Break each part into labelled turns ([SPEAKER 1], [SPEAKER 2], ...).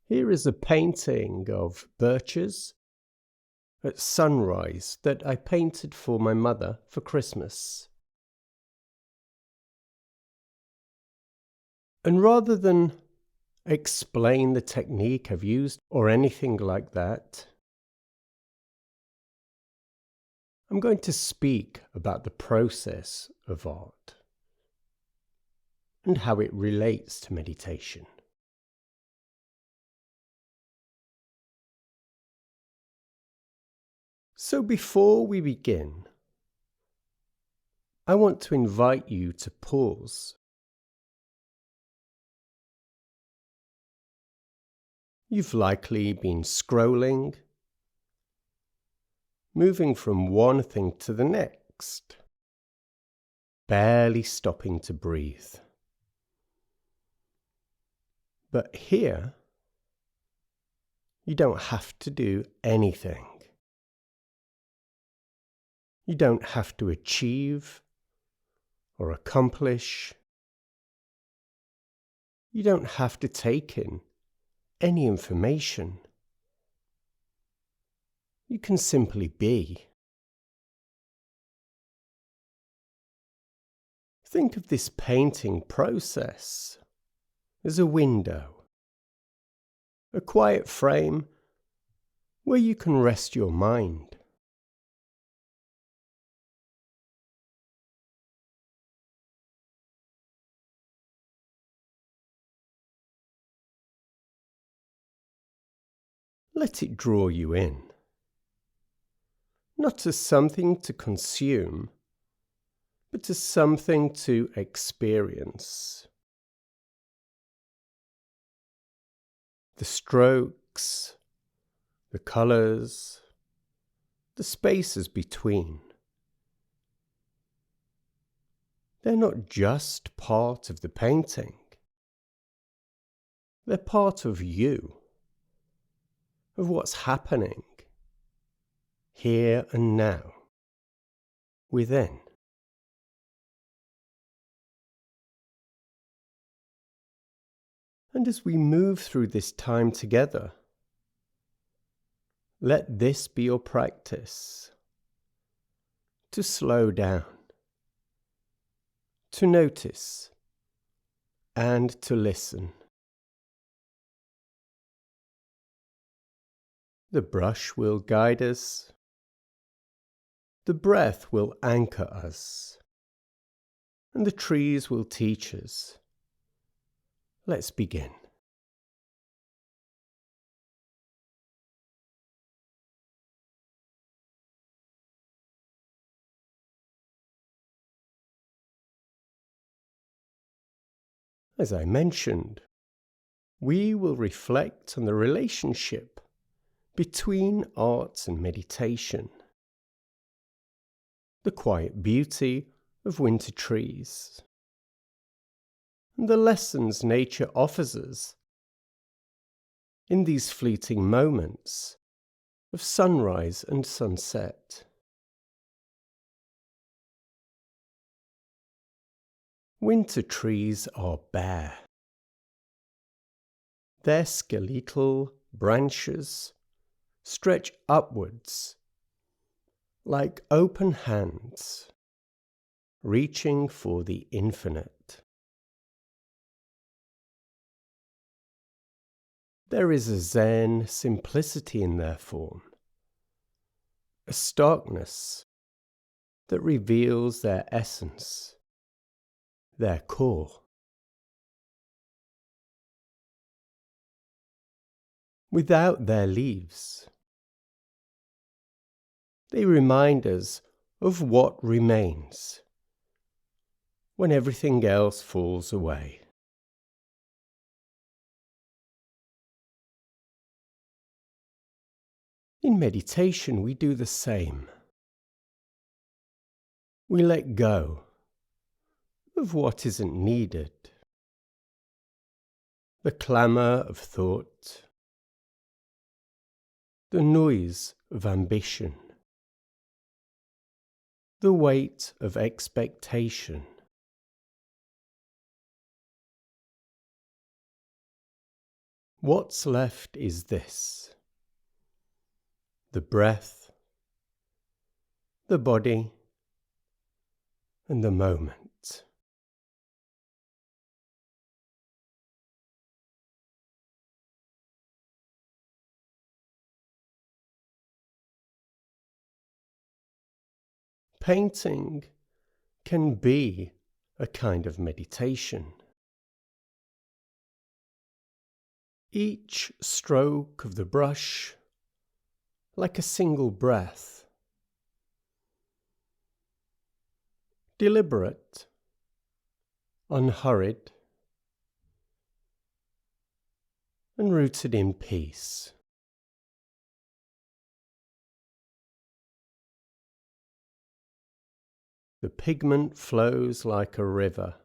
[SPEAKER 1] Here is a painting of birches at sunrise that I painted for my mother for Christmas. And rather than explain the technique I've used or anything like that, I'm going to speak about the process of art and how it relates to meditation. So before we begin, I want to invite you to pause. You've likely been scrolling, moving from one thing to the next, barely stopping to breathe. But here, you don't have to do anything. You don't have to achieve or accomplish. You don't have to take in any information. You can simply be. Think of this painting process as a window, a quiet frame where you can rest your mind. Let it draw you in, not as something to consume, but as something to experience. The strokes, the colours, the spaces between. They're not just part of the painting. They're part of you, of what's happening here and now, within. And as we move through this time together, let this be your practice to slow down, to notice, and to listen. The brush will guide us. The breath will anchor us. And the trees will teach us. Let's begin. As I mentioned, we will reflect on the relationship between art and meditation, the quiet beauty of winter trees, and the lessons nature offers us in these fleeting moments of sunrise and sunset. Winter trees are bare. Their skeletal branches stretch upwards like open hands, reaching for the infinite. There is a Zen simplicity in their form, a starkness that reveals their essence, their core. Without their leaves, they remind us of what remains when everything else falls away. In meditation, we do the same. We let go of what isn't needed. The clamour of thought, the noise of ambition, the weight of expectation. What's left is this: the breath, the body, and the moment. Painting can be a kind of meditation. Each stroke of the brush like a single breath. Deliberate, unhurried, and rooted in peace. The pigment flows like a river,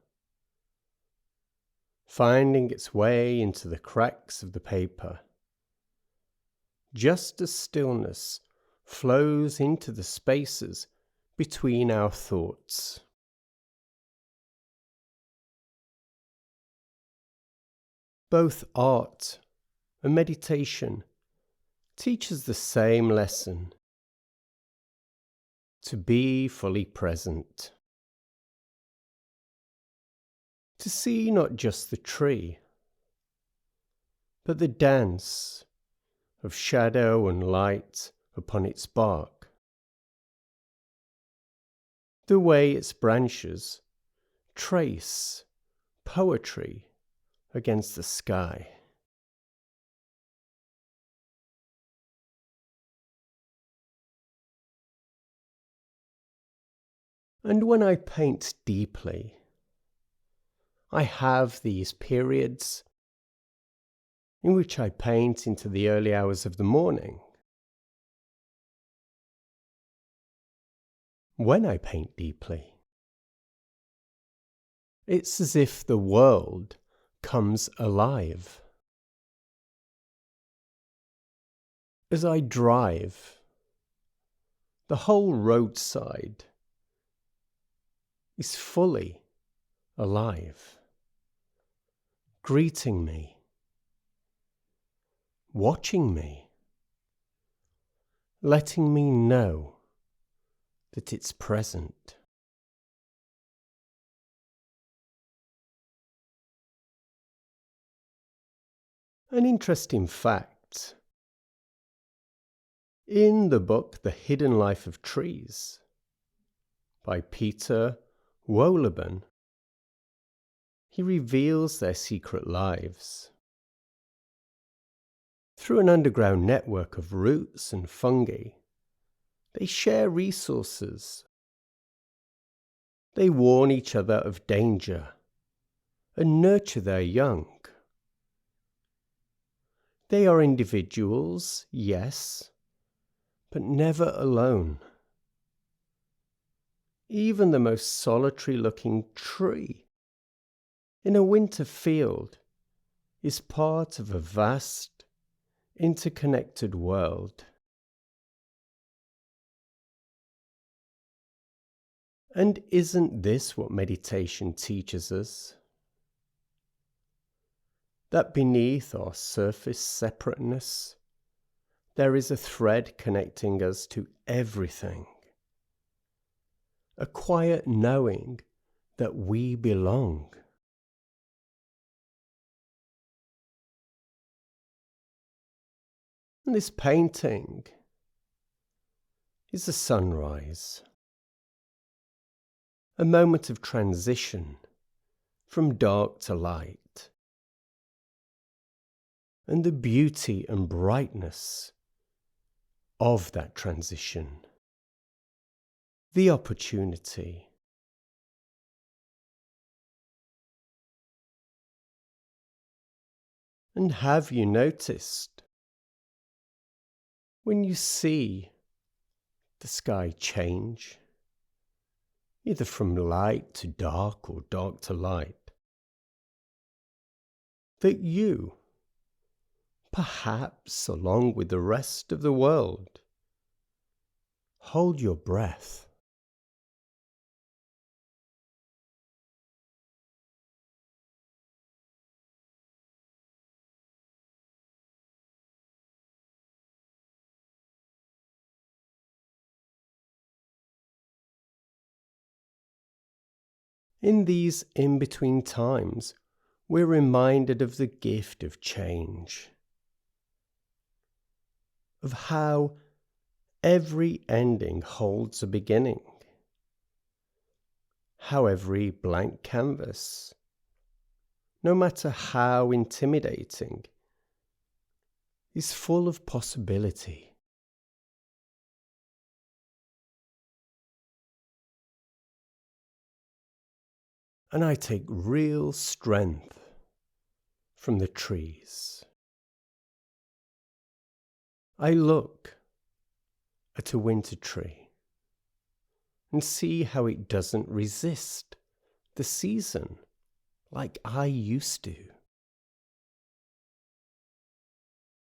[SPEAKER 1] finding its way into the cracks of the paper, just as stillness flows into the spaces between our thoughts. Both art and meditation teaches the same lesson: to be fully present. To see not just the tree, but the dance of shadow and light upon its bark, the way its branches trace poetry against the sky. And when I paint deeply, I have these periods in which I paint into the early hours of the morning. When I paint deeply, it's as if the world comes alive. As I drive, the whole roadside is fully alive, greeting me, watching me, letting me know that it's present. An interesting fact: in the book The Hidden Life of Trees by Peter Wohlleben, he reveals their secret lives. Through an underground network of roots and fungi, they share resources. They warn each other of danger and nurture their young. They are individuals, yes, but never alone. Even the most solitary-looking tree in a winter field is part of a vast, interconnected world. And isn't this what meditation teaches us? That beneath our surface separateness, there is a thread connecting us to everything. A quiet knowing that we belong. And this painting is a sunrise, a moment of transition from dark to light, and the beauty and brightness of that transition, the opportunity. And have you noticed, when you see the sky change, either from light to dark or dark to light, that you, perhaps along with the rest of the world, hold your breath? In these in-between times, we're reminded of the gift of change, of how every ending holds a beginning, how every blank canvas, no matter how intimidating, is full of possibility. And I take real strength from the trees. I look at a winter tree and see how it doesn't resist the season like I used to.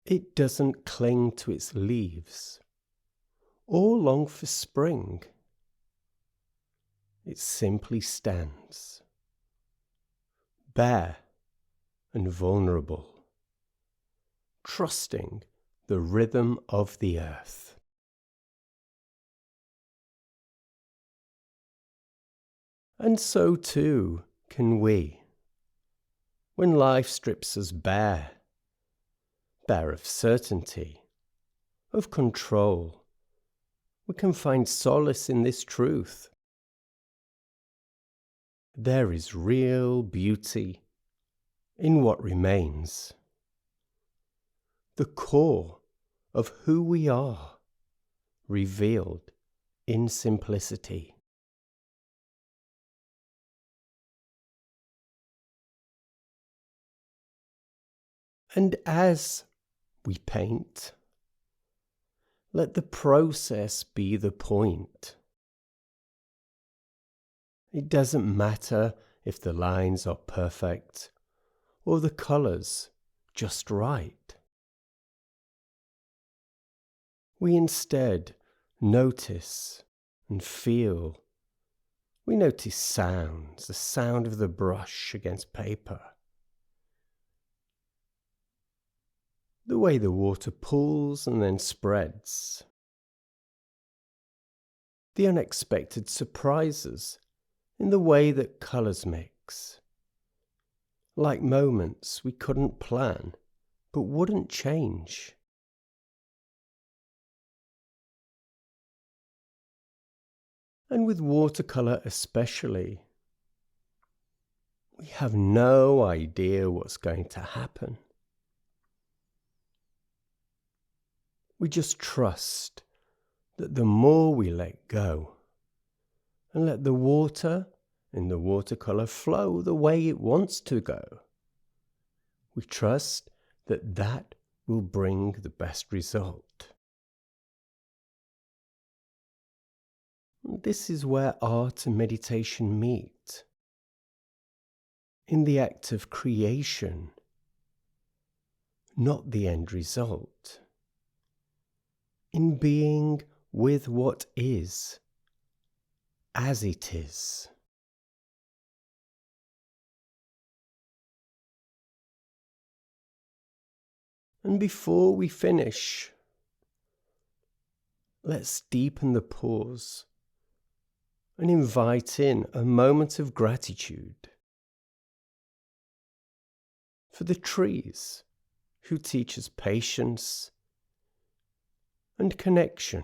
[SPEAKER 1] It doesn't cling to its leaves or long for spring. It simply stands, bare and vulnerable, trusting the rhythm of the earth. And so too can we, when life strips us bare of certainty, of control. We can find solace in this truth. There is real beauty in what remains, the core of who we are, revealed in simplicity. And as we paint, let the process be the point. It doesn't matter if the lines are perfect or the colours just right. We instead notice and feel. We notice sounds, the sound of the brush against paper, the way the water pools and then spreads, the unexpected surprises in the way that colours mix, like moments we couldn't plan but wouldn't change. And with watercolour especially, we have no idea what's going to happen. We just trust that the more we let go and let the water in the watercolour flow the way it wants to go, we trust that that will bring the best result. This is where art and meditation meet, in the act of creation, not the end result. In being with what is, as it is. And before we finish, let's deepen the pause and invite in a moment of gratitude for the trees who teach us patience and connection,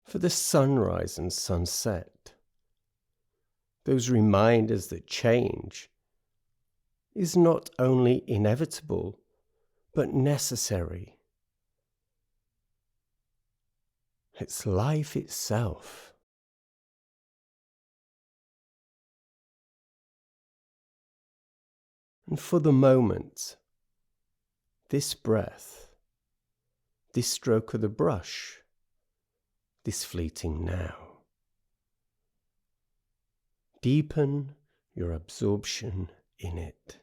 [SPEAKER 1] for the sunrise and sunset, those reminders that change is not only inevitable but necessary. It's life itself. And for the moment, this breath, this stroke of the brush, this fleeting now, deepen your absorption in it.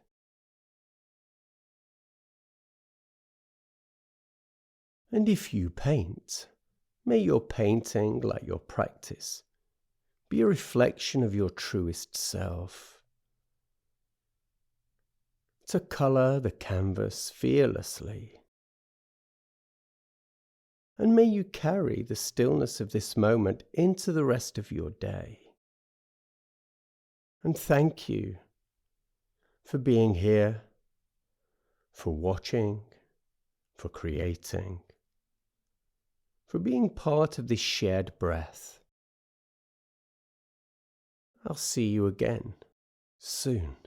[SPEAKER 1] And if you paint, may your painting, like your practice, be a reflection of your truest self. To colour the canvas fearlessly, And may you carry the stillness of this moment into the rest of your day. And thank you for being here, for watching, for creating, for being part of this shared breath. I'll see you again soon.